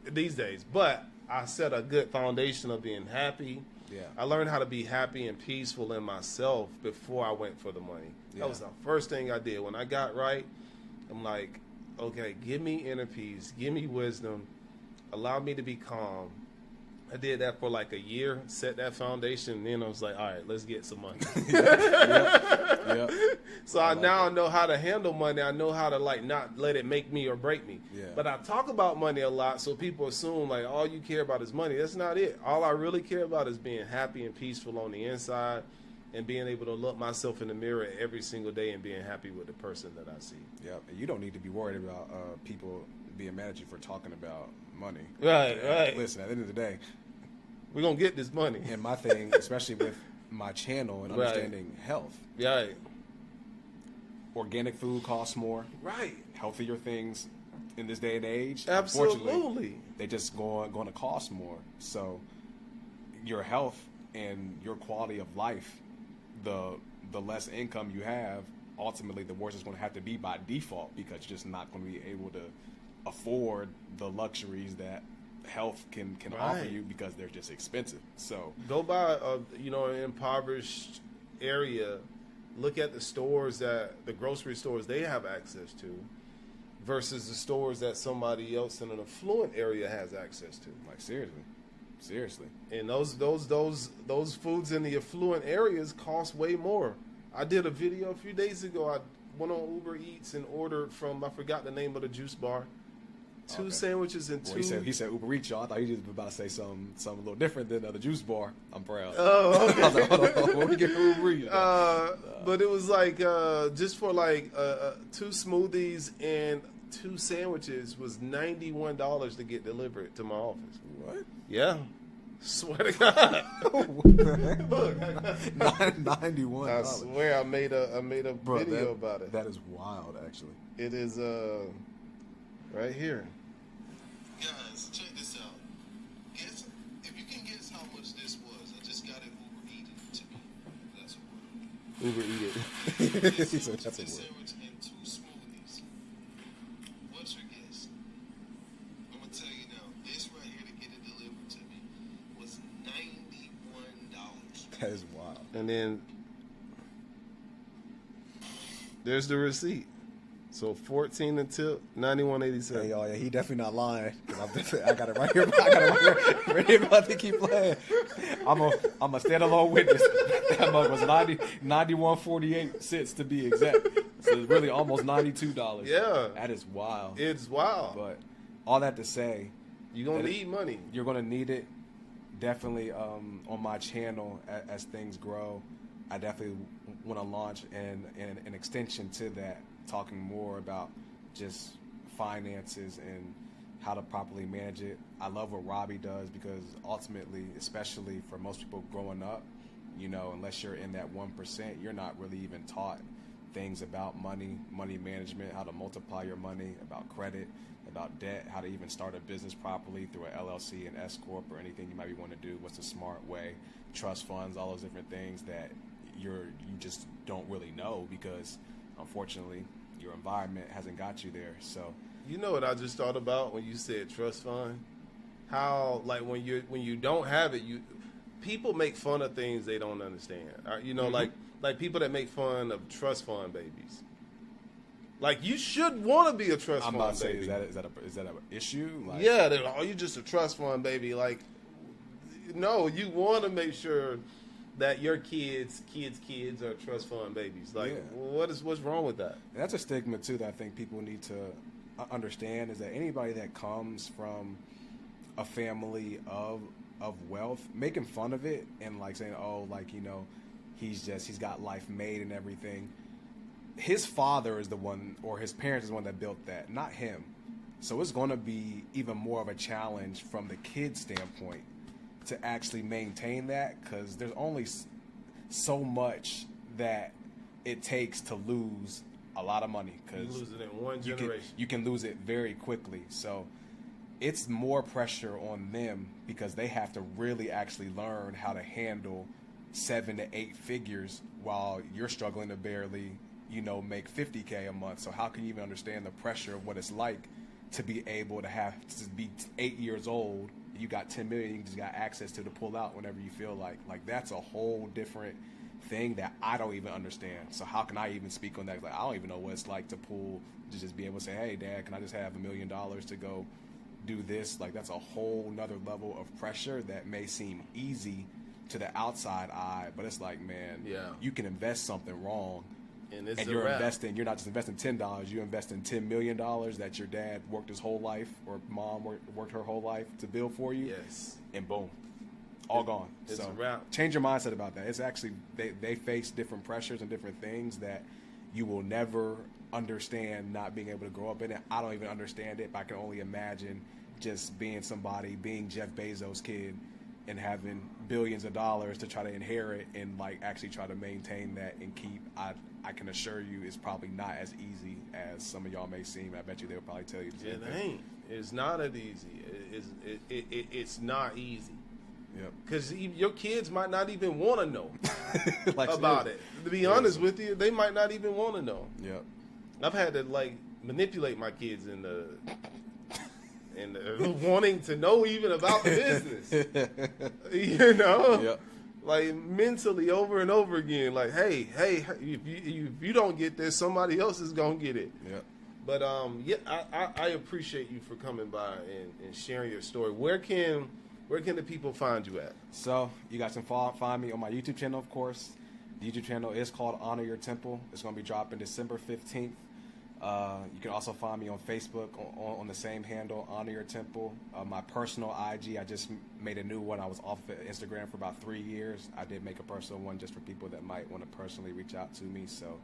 These days. But I set a good foundation of being happy. Yeah. I learned how to be happy and peaceful in myself before I went for the money. Yeah. That was the first thing I did. When I got right, I'm like, okay, give me inner peace, give me wisdom, allow me to be calm. I did that for like a year, set that foundation, and then I was like, all right, let's get some money. Yep. So I know how to handle money. I know how to not let it make me or break me. Yeah. But I talk about money a lot, so people assume like all you care about is money. That's not it. All I really care about is being happy and peaceful on the inside, and being able to look myself in the mirror every single day and being happy with the person that I see. Yeah, and you don't need to be worried about people being mad at you for talking about money. Right. Listen, at the end of the day, we're going to get this money. And my thing, especially with my channel and understanding health. Right. Organic food costs more. Right. Healthier things in this day and age, absolutely, unfortunately, they just going to cost more. So your health and your quality of life, the less income you have, ultimately the worse it's going to have to be by default, because you're just not going to be able to afford the luxuries that health can offer you, because they're just expensive. So go by an impoverished area, look at the stores the grocery stores they have access to versus the stores that somebody else in an affluent area has access to. Like seriously. And those foods in the affluent areas cost way more. I did a video a few days ago. I went on Uber Eats and ordered from, I forgot the name of the juice bar, two sandwiches and two. He said Uber Eats, y'all. I thought he was about to say something a little different than the juice bar. I'm proud. Oh, okay. I was like, hold on, what we get from Uber Eats? But it was like just for like 2 smoothies and 2 sandwiches was $91 to get delivered to my office. What? Yeah. Swear to God. Look, $91. I swear I made a video about it. That is wild, actually. It is right here. God So check this out. Guess if you can guess how much this was. I just got it Uber Eated to me. That's a word. Uber Eated. He said that's a word. Sandwich and 2 smoothies. What's your guess? I'm gonna tell you now. This right here to get it delivered to me was $91. That is wild. And then there's the receipt. So 14 the tip, 91.87. Hey, y'all, yeah, he definitely not lying. I got it right here. I got it right here. Ready about to keep playing. I'm a standalone witness. That mug was 91.48 cents to be exact. So it's really almost $92. Yeah, that is wild. It's wild. But all that to say, you're gonna need money. You're gonna need it. Definitely on my channel as things grow. I definitely want to launch an extension to that, talking more about just finances and how to properly manage it. I love what Robbie does because ultimately, especially for most people growing up, you know, unless you're in that 1%, you're not really even taught things about money management, how to multiply your money, about credit, about debt, how to even start a business properly through an LLC, an S Corp, or anything you might want to do. What's the smart way? Trust funds, all those different things that you just don't really know because, unfortunately, your environment hasn't got you there. So, you know what I just thought about when you said trust fund? How, like, when you don't have it, people make fun of things they don't understand. You know, like people that make fun of trust fund babies. Like, you should want to be a trust fund baby. I'm about to say, is that an issue? Like, yeah, you're just a trust fund baby. Like, no, you want to make sure that your kids are trust fund babies. Like, what's wrong with that? And that's a stigma too that I think people need to understand, is that anybody that comes from a family of wealth, making fun of it and like saying, oh, like, you know, he's got life made and everything. His father is the one, or his parents is the one that built that, not him. So it's going to be even more of a challenge from the kid's standpoint to actually maintain that, because there's only so much that it takes to lose a lot of money. Because you lose it in one generation. You can lose it very quickly. So it's more pressure on them because they have to really actually learn how to handle 7 to 8 figures while you're struggling to barely, you know, make $50K a month. So how can you even understand the pressure of what it's like to be able to be 8 years old? You got 10 million, you just got access to pull out whenever you feel like. Like, that's a whole different thing that I don't even understand. So how can I even speak on that? Like, I don't even know what it's like to just be able to say, hey, Dad, can I just have $1 million to go do this? Like, that's a whole nother level of pressure that may seem easy to the outside eye, but it's like, man, you can invest something wrong. And you're investing. You're not just investing $10. You're investing $10 million that your dad worked his whole life, or mom worked her whole life to build for you. Yes. And boom, all gone. It's so a wrap. Change your mindset about that. It's actually they face different pressures and different things that you will never understand. Not being able to grow up in it. I don't even understand it, but I can only imagine just being Jeff Bezos' kid, and having billions of dollars to try to inherit and like actually try to maintain that and keep. I can assure you it's probably not as easy as some of y'all may seem. I bet you they'll probably tell you the same thing. It ain't. It's not as easy. It's not easy. Yep. Because your kids might not even want to know like about it. To be honest with you, they might not even want to know. Yep. I've had to like manipulate my kids in wanting to know even about the business. You know? Yep. Like, mentally over and over again, like, hey, if you don't get this, somebody else is gonna get it. Yep. But I appreciate you for coming by and sharing your story. Where can the people find you at? So you guys can find me on my YouTube channel, of course. The YouTube channel is called Honor Your Temple. It's gonna be dropping December 15th. You can also find me on Facebook on the same handle, Honor Your Temple. My personal IG, I just made a new one. I was off of Instagram for about 3 years. I did make a personal one just for people that might want to personally reach out to me. So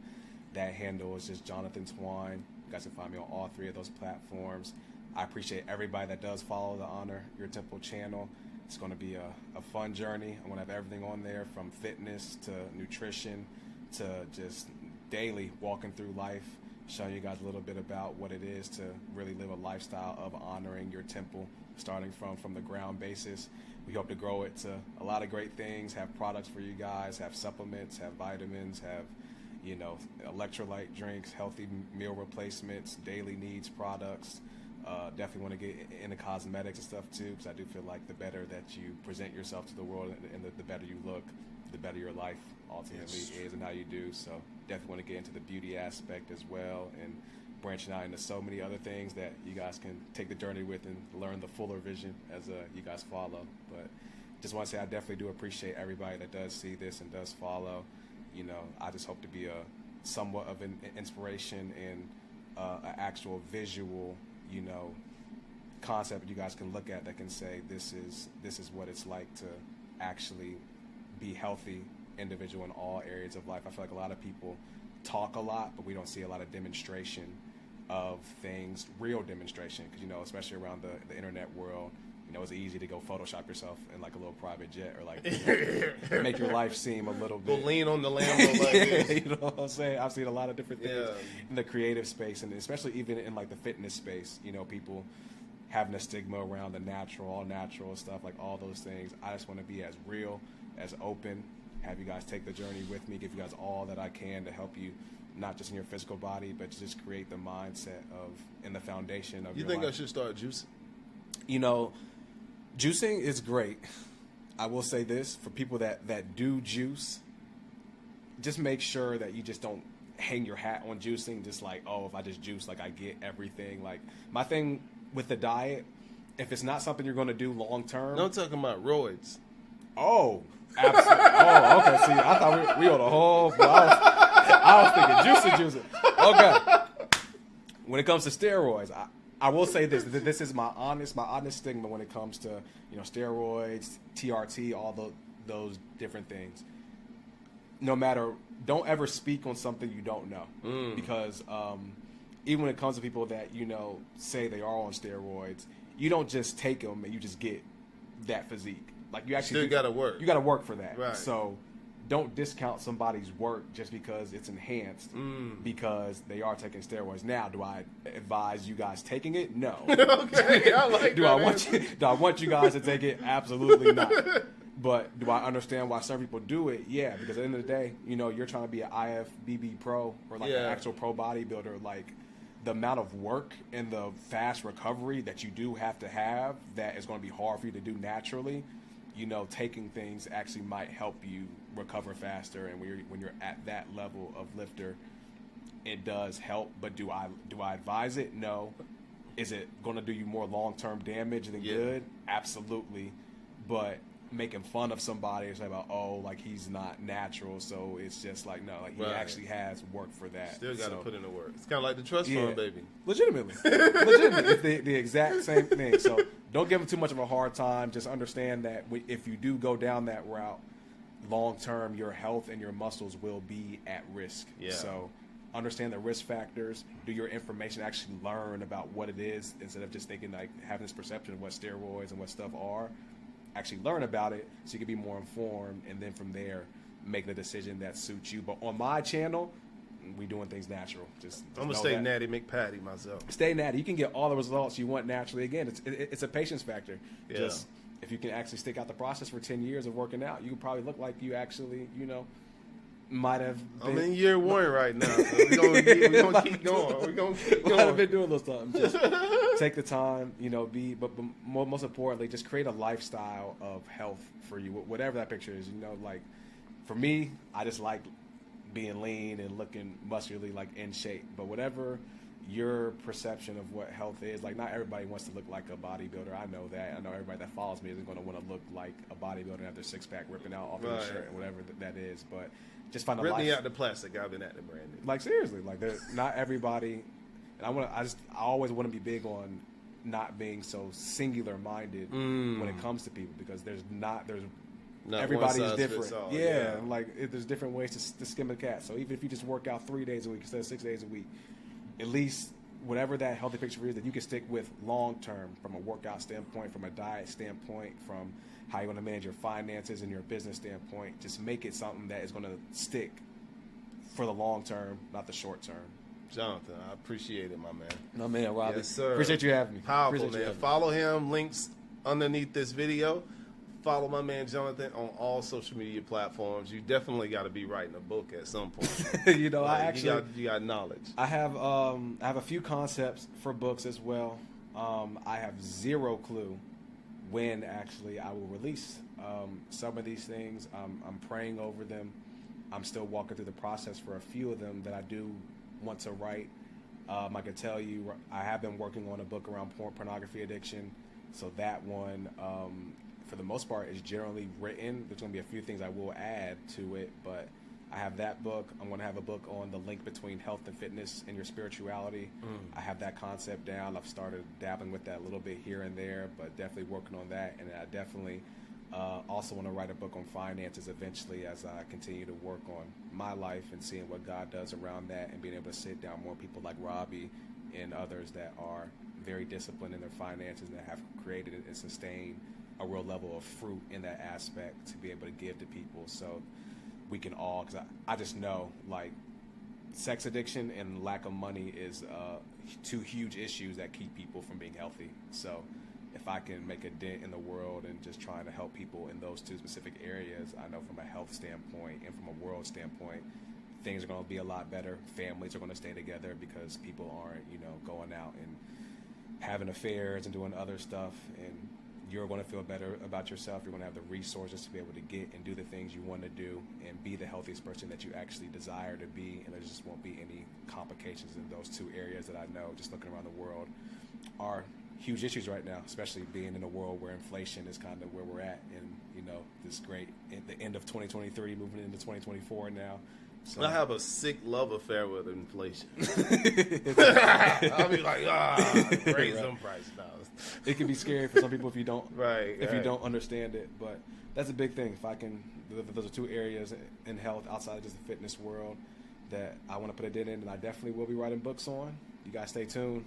that handle is just Jonathan Twine. You guys can find me on all 3 of those platforms. I appreciate everybody that does follow the Honor Your Temple channel. It's going to be a fun journey. I'm going to have everything on there, from fitness to nutrition to just daily walking through life. showing you guys a little bit about what it is to really live a lifestyle of honoring your temple, starting from the ground basis. We hope to grow it to a lot of great things, have products for you guys, have supplements, have vitamins, have, you know, electrolyte drinks, healthy meal replacements, daily needs products. Definitely want to get into cosmetics and stuff too, because I do feel like the better that you present yourself to the world and the better you look, the better your life ultimately is and how you do. So definitely want to get into the beauty aspect as well, and branching out into so many other things that you guys can take the journey with and learn the fuller vision as you guys follow. But just want to say I definitely do appreciate everybody that does see this and does follow. You know, I just hope to be somewhat of an inspiration and an actual visual, you know, concept you guys can look at that can say this is what it's like to actually be healthy individual in all areas of life. I feel like a lot of people talk a lot, but we don't see a lot of demonstration of things, real demonstration, because, you know, especially around the internet world, you know, it's easy to go Photoshop yourself in like a little private jet, or like, you know, make your life seem a little bit. Go lean on the Lambo like this. You know what I'm saying? I've seen a lot of different things in the creative space, and especially even in like the fitness space. You know, people having a stigma around the natural, all natural stuff, like all those things. I just want to be as real, as open, have you guys take the journey with me, give you guys all that I can to help you, not just in your physical body, but to just create the mindset of, and the foundation of you your think life. I should start juicing? You know, juicing is great. I will say this, for people that do juice, just make sure that you just don't hang your hat on juicing, just like, oh, if I just juice, like I get everything. Like, my thing with the diet, if it's not something you're going to do long term. No, I'm talking about roids. Oh, absolutely. Oh, okay. See, I thought we on a whole. I was thinking juicing. Okay. When it comes to steroids, I will say this. This is my honest stigma when it comes to, you know, steroids, TRT, all those different things. No matter, don't ever speak on something you don't know, because even when it comes to people that, you know, say they are on steroids, you don't just take them and you just get that physique. Like, you actually still got to work. You got to work for that. Right. So don't discount somebody's work just because it's enhanced because they are taking steroids. Now, do I advise you guys taking it? No. Okay, I like do I want you guys to take it? Absolutely not. But do I understand why some people do it? Yeah, because at the end of the day, you know, you're trying to be an IFBB pro or like an actual pro bodybuilder. Like, the amount of work and the fast recovery that you do have to have, that is going to be hard for you to do naturally. You know, taking things actually might help you recover faster, and when you're at that level of lifter, it does help. But do I advise it? No. Is it going to do you more long-term damage than good? Absolutely. But making fun of somebody and say about, oh, like, he's not natural, so it's just like, no, like, he actually has work for that. Still got to put in the work. It's kind of like the trust fund, baby. Legitimately. It's the exact same thing. So don't give them too much of a hard time. Just understand that if you do go down that route, long term, your health and your muscles will be at risk. Yeah. So understand the risk factors. Do your information, actually learn about what it is instead of just thinking, like, having this perception of what steroids and what stuff are. Actually learn about it so you can be more informed, and then from there make the decision that suits you. But on my channel, we doing things natural. Just I'm gonna stay Natty McPatty myself. Stay natty. You can get all the results you want naturally. Again, it's a patience factor. Yeah. Just if you can actually stick out the process for 10 years of working out, you can probably look like you actually, you know, might have been. I'm in year 1 right now. So we're gonna keep going. We're gonna keep going. Might have been doing those times. Just take the time, you know, but most importantly, just create a lifestyle of health for you, whatever that picture is. You know, like, for me, I just like being lean and looking muscularly, like, in shape. But whatever your perception of what health is, like, not everybody wants to look like a bodybuilder. I know that. I know everybody that follows me isn't going to want to look like a bodybuilder and have their six-pack ripping out off their shirt and whatever that is. But just find a life. Rip me out the plastic. I've been at the branding. Like, seriously, like, not everybody. And I always want to be big on not being so singular-minded when it comes to people, because there's everybody is different. There's different ways to skin a cat. So even if you just work out 3 days a week instead of 6 days a week, at least whatever that healthy picture is that you can stick with long-term, from a workout standpoint, from a diet standpoint, from how you want to manage your finances and your business standpoint, just make it something that is going to stick for the long term, not the short term. Jonathan, I appreciate it, my man. No, man, Robbie. Yes, sir. Appreciate you having me. Powerful, man. Follow him. Links underneath this video. Follow my man Jonathan on all social media platforms. You definitely got to be writing a book at some point. You know, like, you got knowledge. I have a few concepts for books as well. I have zero clue when actually I will release some of these things. I'm praying over them. I'm still walking through the process for a few of them that I do want to write. I can tell you I have been working on a book around pornography addiction. So that one, for the most part, is generally written. There's going to be a few things I will add to it, but I have that book. I'm going to have a book on the link between health and fitness and your spirituality. I have that concept down. I've started dabbling with that a little bit here and there, but definitely working on that. And I definitely also want to write a book on finances eventually as I continue to work on my life and seeing what God does around that and being able to sit down more people like Robbie and others that are very disciplined in their finances and that have created and sustained a real level of fruit in that aspect to be able to give to people. So we can all, because I just know, like, sex addiction and lack of money is two huge issues that keep people from being healthy. So if I can make a dent in the world and just trying to help people in those two specific areas, I know from a health standpoint and from a world standpoint, things are going to be a lot better. Families are going to stay together because people aren't, going out and having affairs and doing other stuff. And you're going to feel better about yourself. You're going to have the resources to be able to get and do the things you want to do and be the healthiest person that you actually desire to be. And there just won't be any complications in those two areas that I know, just looking around the world, are huge issues right now, especially being in a world where inflation is kind of where we're at. And, this great, at the end of 2023, moving into 2024 now. So I have a sick love affair with inflation. I'll be like, raise them price now. It can be scary for some people if you don't you don't understand it. But that's a big thing. If I can, those are two areas in health outside of just the fitness world that I want to put a dent in, and I definitely will be writing books on. You guys stay tuned.